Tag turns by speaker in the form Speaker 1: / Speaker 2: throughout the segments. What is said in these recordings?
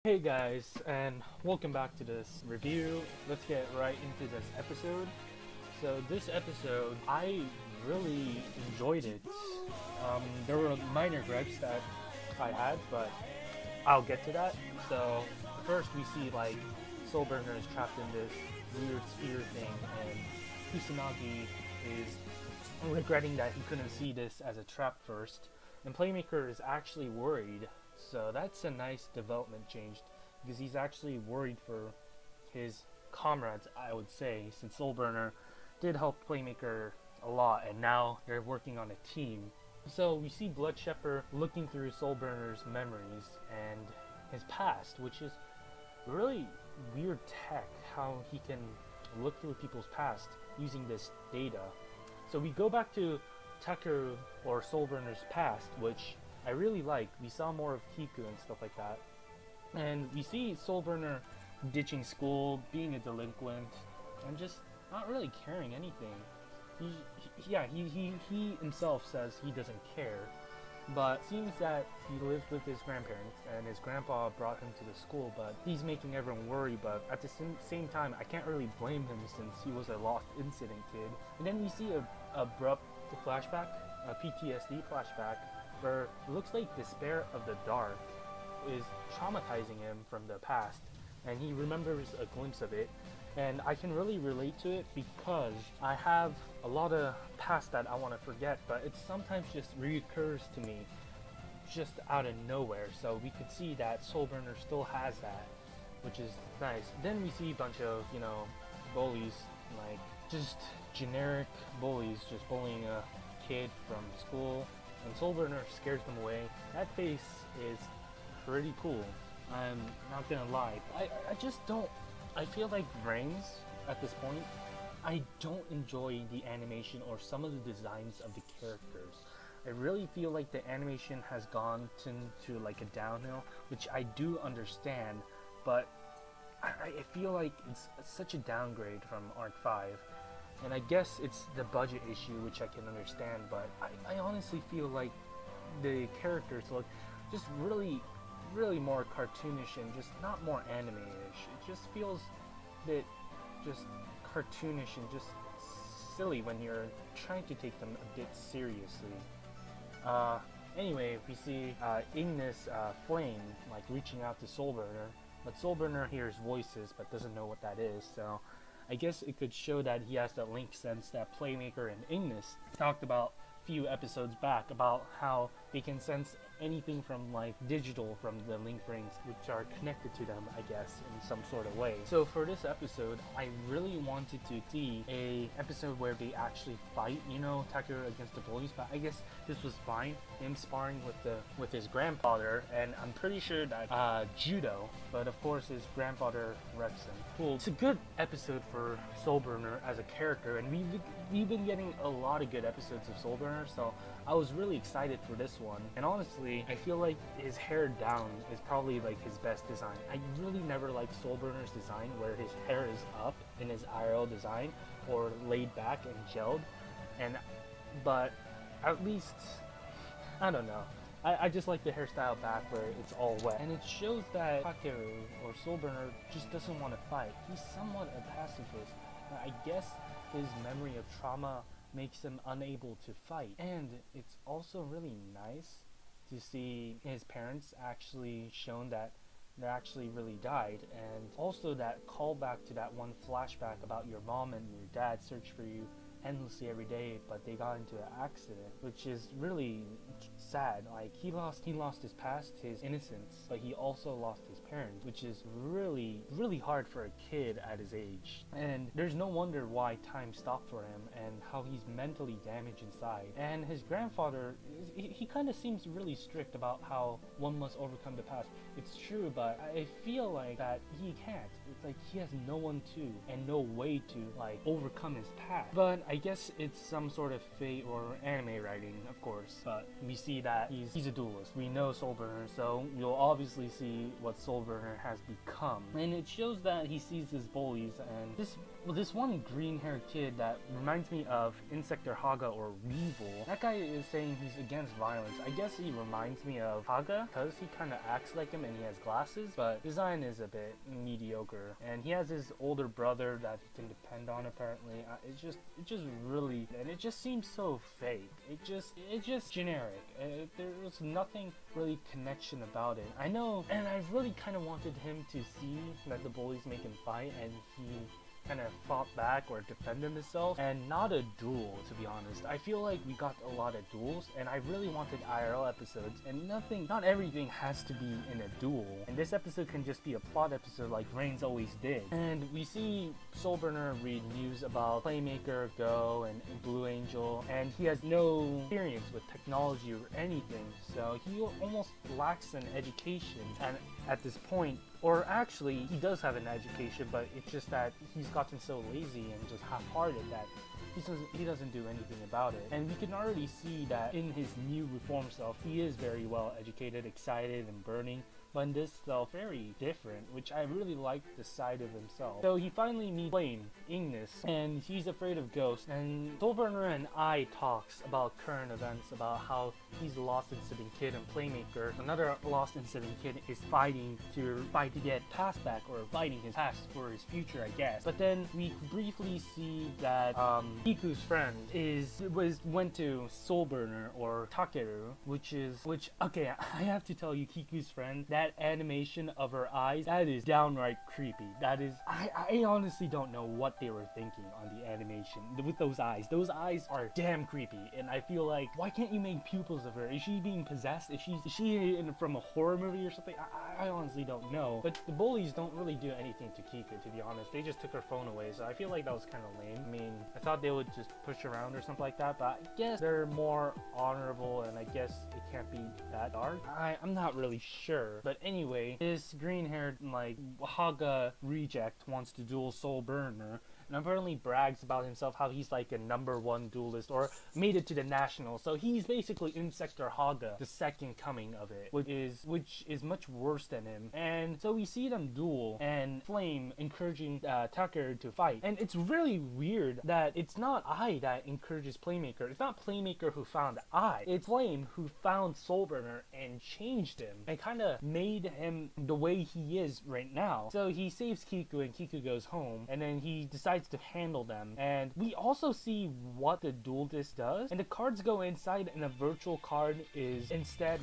Speaker 1: Hey guys, and welcome back to this review. Let's get right into this episode. So this episode, I really enjoyed it. There were minor gripes that I had, but I'll get to that. So first we see like Soulburner is trapped in this weird spear thing, and Kusanagi is regretting that he couldn't see this as a trap first. And Playmaker is actually worried, so that's a nice development change, because he's actually worried for his comrades, I would say, since Soulburner did help Playmaker a lot, and now they're working on a team. So we see Blood Shepherd looking through Soulburner's memories and his past, which is really weird tech, how he can look through people's past using this data. So we go back to Takeru, or Soulburner's past, which I really like. We saw more of Kiku and stuff like that. And we see Soulburner ditching school, being a delinquent, and just not really caring anything. He himself says he doesn't care, but it seems that he lives with his grandparents, and his grandpa brought him to the school, but he's making everyone worry. But at the same time, I can't really blame him since he was a lost incident kid. And then we see a abrupt flashback, a PTSD flashback, where it looks like despair of the dark is traumatizing him from the past, and he remembers a glimpse of it. And I can really relate to it because I have a lot of past that I want to forget, but it sometimes just reoccurs to me just out of nowhere. So we could see that Soulburner still has that, which is nice. Then we see a bunch of, bullies, like just generic bullies, just bullying a kid from school, and Soulburner scares them away. That face is pretty cool, I'm not gonna lie. I just don't, I feel like Vrains, at this point, I don't enjoy the animation or some of the designs of the characters. I really feel like the animation has gone to like a downhill, which I do understand, but I feel like it's such a downgrade from Arc 5. And I guess it's the budget issue, which I can understand, but I honestly feel like the characters look just really more cartoonish and just not more anime-ish. It just feels a bit just cartoonish and just silly when you're trying to take them a bit seriously. Anyway, we see Ignis Flame like reaching out to Soulburner, but Soulburner hears voices but doesn't know what that is, so I guess it could show that he has that link sense that Playmaker and Ignis talked about a few episodes back, about how they can sense anything from like digital from the link rings, which are connected to them, I guess, in some sort of way. So for this episode, I really wanted to see a episode where they actually fight, Takeru against the bullies, but I guess this was fine, him sparring with his grandfather, and I'm pretty sure that judo, but of course his grandfather reps him. Cool. It's a good episode for Soulburner as a character, and we've been getting a lot of good episodes of Soulburner, so I was really excited for this one. And honestly, I feel like his hair down is probably like his best design. I really never liked Soulburner's design where his hair is up in his IRL design or laid back and gelled. But at least, I don't know. I just like the hairstyle back where it's all wet. And it shows that Takeru, or Soulburner, just doesn't want to fight. He's somewhat a pacifist. I guess his memory of trauma makes him unable to fight. And it's also really nice to see his parents actually shown that they actually really died, and also that callback to that one flashback about your mom and your dad search for you endlessly every day, but they got into an accident, which is really sad. Like he lost his past, his innocence, but he also lost his parents, which is really hard for a kid at his age. And there's no wonder why time stopped for him and how he's mentally damaged inside. And his grandfather, he kind of seems really strict about how one must overcome the past. It's true, but I feel like that he can't. It's like he has no one to and no way to like overcome his past. But I guess it's some sort of fate or anime writing, of course, but we see that he's a duelist. We know Soulburner, so you'll obviously see what Soulburner has become. And it shows that he sees his bullies, and this one green-haired kid that reminds me of Insector Haga or Weevil. That guy is saying he's against violence. I guess he reminds me of Haga because he kind of acts like him and he has glasses, but design is a bit mediocre. And he has his older brother that he can depend on apparently. It just really, and it just seems so fake. It's just generic. There was nothing really connection about it. I know, and I really kind of wanted him to see that the bullies make him fight, and he kind of fought back or defended himself, and not a duel, to be honest. I feel like we got a lot of duels, and I really wanted IRL episodes, and not everything has to be in a duel, and this episode can just be a plot episode like Vrains always did. And we see Soulburner read news about Playmaker, Go, and Blue Angel, and he has no experience with technology or anything, so he almost lacks an education, and at this point, or actually, he does have an education, but it's just that he's gotten so lazy and just half-hearted that he doesn't do anything about it. And we can already see that in his new reform self, he is very well educated, excited, and burning. But in this self, very different, which I really like the side of himself. So he finally meets Flame, Ignis, and he's afraid of ghosts. And Soulburner and I talks about current events, about how he's a lost and sitting kid and Playmaker. Another lost and sitting kid is fighting to get past back, or fighting his past for his future, I guess. But then we briefly see that Kiku's friend went to Soulburner or Takeru, which okay, I have to tell you, Kiku's friend, that animation of her eyes, that is downright creepy. That is, I honestly don't know what they were thinking on the animation with those eyes. Those eyes are damn creepy, and I feel like, why can't you make pupils of her? Is she being possessed? Is she from a horror movie or something? I honestly don't know. But the bullies don't really do anything to Kiku, to be honest. They just took her phone away, so I feel like that was kind of lame. I mean, I thought they would just push around or something like that, but I guess they're more honorable, and I guess it can't be that dark. I'm not really sure. But anyway, this green-haired, like, Haga reject wants to duel Soulburner, and apparently brags about himself how he's like a #1 duelist, or made it to the nationals. So he's basically Insector Haga, the second coming of it, which is much worse than him. And so we see them duel, and Flame encouraging Tucker to fight. And it's really weird that it's not I that encourages Playmaker. It's not Playmaker who found I. It's Flame who found Soulburner and changed him and kind of made him the way he is right now. So he saves Kiku, and Kiku goes home, and then he decides to handle them. And we also see what the duel disc does, and the cards go inside, and a virtual card is instead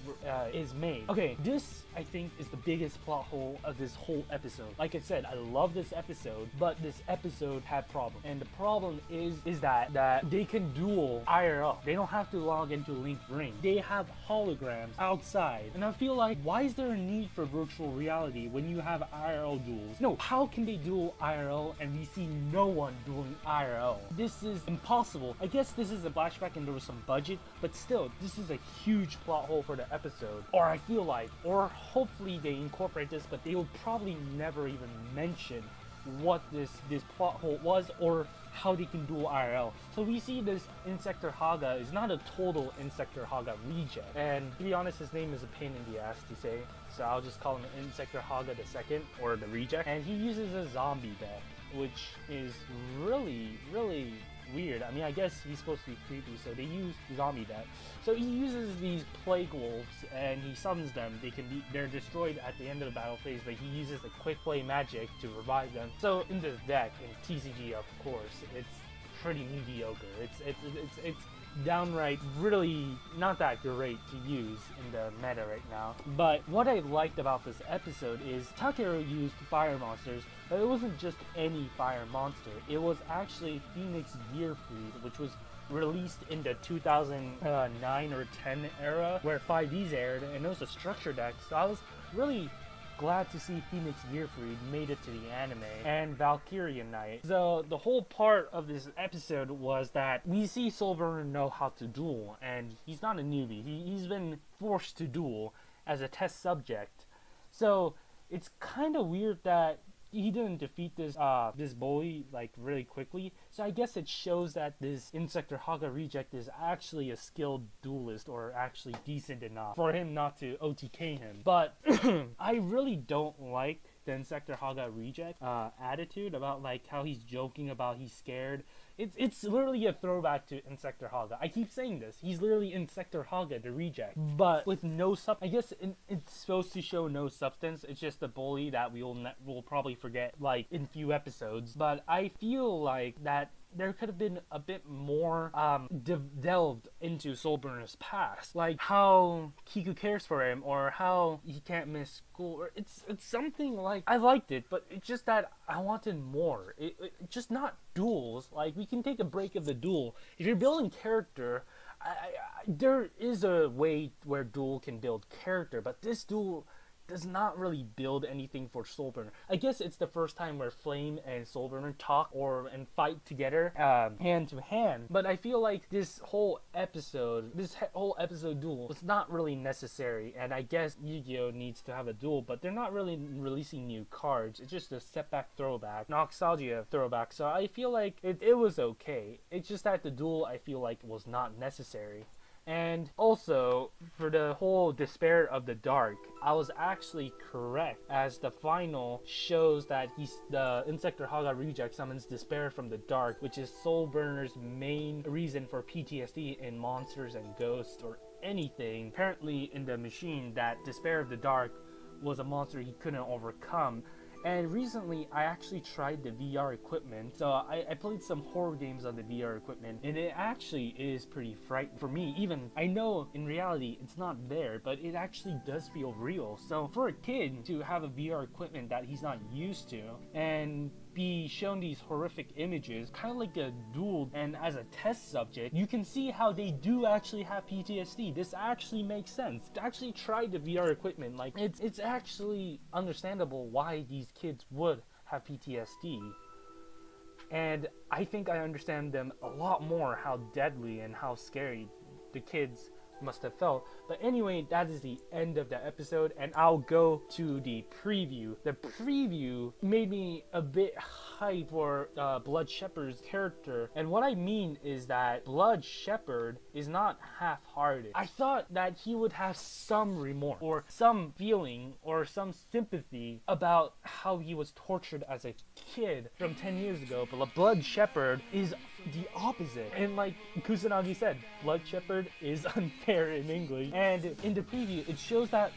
Speaker 1: made. Okay, this I think is the biggest plot hole of this whole episode. Like I said, I love this episode, but this episode had problems, and the problem is that they can duel IRL. They don't have to log into Link Ring. They have holograms outside, and I feel like, why is there a need for virtual reality when you have IRL duels? No, how can they duel IRL and we see no one dueling IRL? This is impossible. I guess this is a flashback and there was some budget, but still, this is a huge plot hole for the episode. Or I feel like, or hopefully they incorporate this, but they will probably never even mention what this plot hole was, or how they can duel IRL. So we see this Insector Haga is not a total Insector Haga reject. And to be honest, his name is a pain in the ass to say, so I'll just call him Insector Haga the second, or the reject. And he uses a zombie deck, which is really, really weird. I mean, I guess he's supposed to be creepy, so they use zombie deck. So he uses these plague wolves and he summons them. They're destroyed at the end of the battle phase, but he uses a quick play magic to revive them. So in this deck, in TCG of course, it's pretty mediocre. It's downright really not that great to use in the meta right now. But what I liked about this episode is Takeru used fire monsters, but it wasn't just any fire monster. It was actually Phoenix Gearfried, which was released in the 2009 or 10 era where 5Ds aired, and it was a structure deck. So I was really glad to see Phoenix Gearfried made it to the anime, and Valkyrian Knight. So the whole part of this episode was that we see Soulburner know how to duel, and he's not a newbie. He's been forced to duel as a test subject. So it's kind of weird that he didn't defeat this this bully like really quickly. So I guess it shows that this Insector Haga reject is actually a skilled duelist, or actually decent enough for him not to OTK him. But I really don't like the Insector Haga reject attitude about like how he's joking about he's scared. It's literally a throwback to Insector Haga. I keep saying this. He's literally Insector Haga, the reject, but with no I guess it's supposed to show no substance. It's just a bully that we'll probably forget like in few episodes. But I feel like that there could have been a bit more delved into Soulburner's past, like how Kiku cares for him, or how he can't miss school. Or it's something like, I liked it, but it's just that I wanted more. It just not duels. Like, we can take a break of the duel. If you're building character, there is a way where duel can build character, but this duel does not really build anything for Soulburner. I guess it's the first time where Flame and Soulburner talk and fight together hand to hand. But I feel like this whole episode duel was not really necessary. And I guess Yu-Gi-Oh needs to have a duel, but they're not really releasing new cards. It's just a setback throwback, nostalgia throwback. So I feel like it was okay. It's just that the duel, I feel like, was not necessary. And also, for the whole Despair of the Dark, I was actually correct, as the final shows that the Insector Haga reject summons Despair from the Dark, which is Soulburner's main reason for PTSD in monsters and ghosts or anything. Apparently in the machine, that Despair of the Dark was a monster he couldn't overcome. And recently, I actually tried the VR equipment. So I played some horror games on the VR equipment, and it actually is pretty frightening for me. Even, I know in reality it's not there, but it actually does feel real. So for a kid to have a VR equipment that he's not used to, and be shown these horrific images, kind of like a duel, and as a test subject, you can see how they do actually have PTSD. This actually makes sense. To actually try the VR equipment, like, it's actually understandable why these kids would have PTSD. And I think I understand them a lot more, how deadly and how scary the kids must have felt. But anyway, that is the end of the episode, and I'll go to the preview. The preview made me a bit hyped for Blood Shepherd's character, and what I mean is that Blood Shepherd is not half-hearted. I thought that he would have some remorse, or some feeling, or some sympathy about how he was tortured as a kid from 10 years ago, but Blood Shepherd is the opposite. And like Kusanagi said, Blood Shepherd is unfair in English. And in the preview, it shows that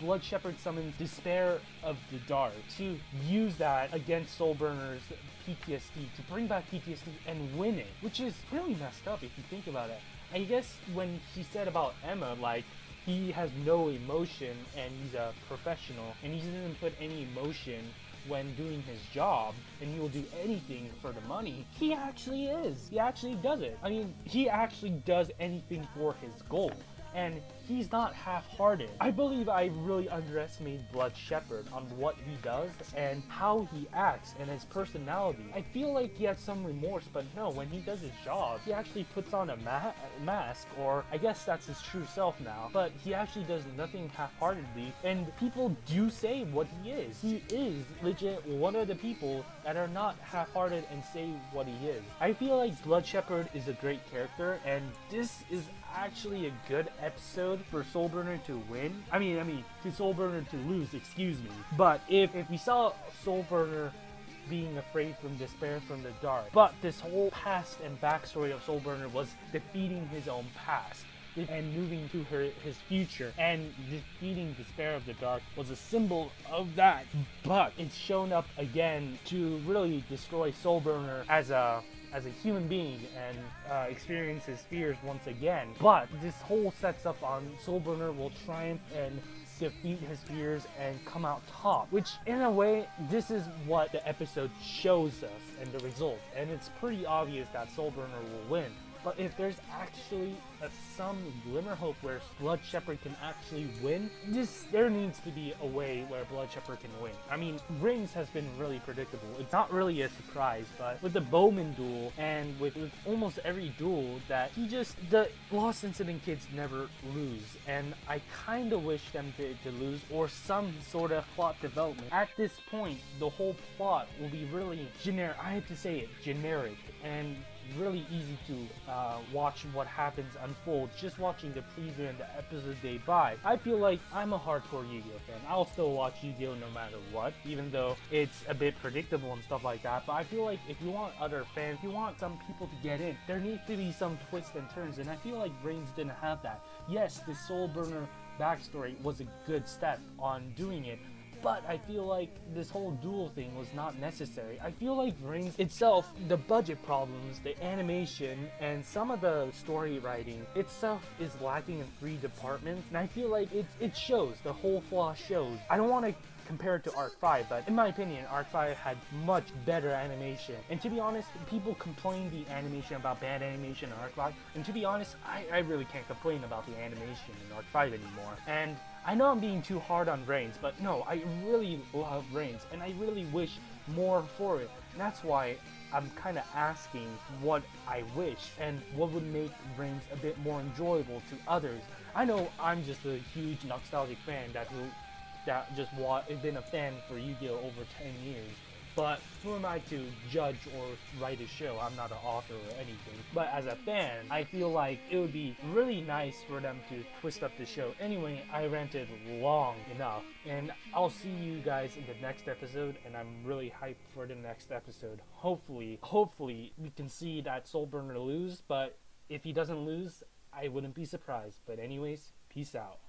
Speaker 1: Blood Shepherd summons Despair of the Dark to use that against Soulburner's PTSD, to bring back PTSD and win it, which is really messed up if you think about it. I guess when he said about Emma, like, he has no emotion and he's a professional and he doesn't put any emotion when doing his job, and he will do anything for the money. He actually is. He actually does it. I mean, he actually does anything for his goal. And he's not half-hearted. I believe I really underestimated Blood Shepherd on what he does and how he acts and his personality. I feel like he has some remorse, but no, when he does his job, he actually puts on a mask, or I guess that's his true self now, but he actually does nothing half-heartedly, and people do say what he is. He is legit one of the people that are not half-hearted and say what he is. I feel like Blood Shepherd is a great character, and this is actually a good episode for Soulburner to win. I mean, to Soulburner to lose, excuse me. But if we saw Soulburner being afraid from Despair from the Dark, but this whole past and backstory of Soulburner was defeating his own past and moving to his future, and defeating Despair of the Dark was a symbol of that. But it's shown up again to really destroy Soulburner as a human being and experience his fears once again. But this whole sets up on Soulburner will triumph and defeat his fears and come out top, which in a way, this is what the episode shows us and the result. And it's pretty obvious that Soulburner will win. But if there's actually some glimmer hope where Blood Shepherd can actually win, there needs to be a way where Blood Shepherd can win. I mean, Vrains has been really predictable. It's not really a surprise, but with the Bowman duel and with almost every duel that the Lost Incident kids never lose. And I kind of wish them to lose, or some sort of plot development. At this point, the whole plot will be really generic. I have to say it, generic, and really easy to watch what happens unfold just watching the preview and the episode day by. I feel like I'm a hardcore Yu-Gi-Oh fan. I'll still watch Yu-Gi-Oh no matter what, even though it's a bit predictable and stuff like that. But I feel like if you want other fans, if you want some people to get in, there needs to be some twists and turns, and I feel like Vrains didn't have that. Yes, the Soul Burner backstory was a good step on doing it, but I feel like this whole duel thing was not necessary. I feel like Vrains itself, the budget problems, the animation, and some of the story writing itself is lacking in 3 departments, and I feel like it shows, the whole flaw shows. I don't want to compare it to Arc 5, but in my opinion, Arc 5 had much better animation. And to be honest, people complain the animation about bad animation in Arc 5, and to be honest, I really can't complain about the animation in Arc 5 anymore. And I know I'm being too hard on Vrains, but no, I really love Vrains, and I really wish more for it. And that's why I'm kind of asking what I wish and what would make Vrains a bit more enjoyable to others. I know I'm just a huge nostalgic fan that just been a fan for Yu-Gi-Oh over 10 years. But who am I to judge or write a show? I'm not an author or anything. But as a fan, I feel like it would be really nice for them to twist up the show. Anyway, I ranted long enough, and I'll see you guys in the next episode, and I'm really hyped for the next episode. Hopefully we can see that Soul Burner lose, but if he doesn't lose, I wouldn't be surprised. But anyways, peace out.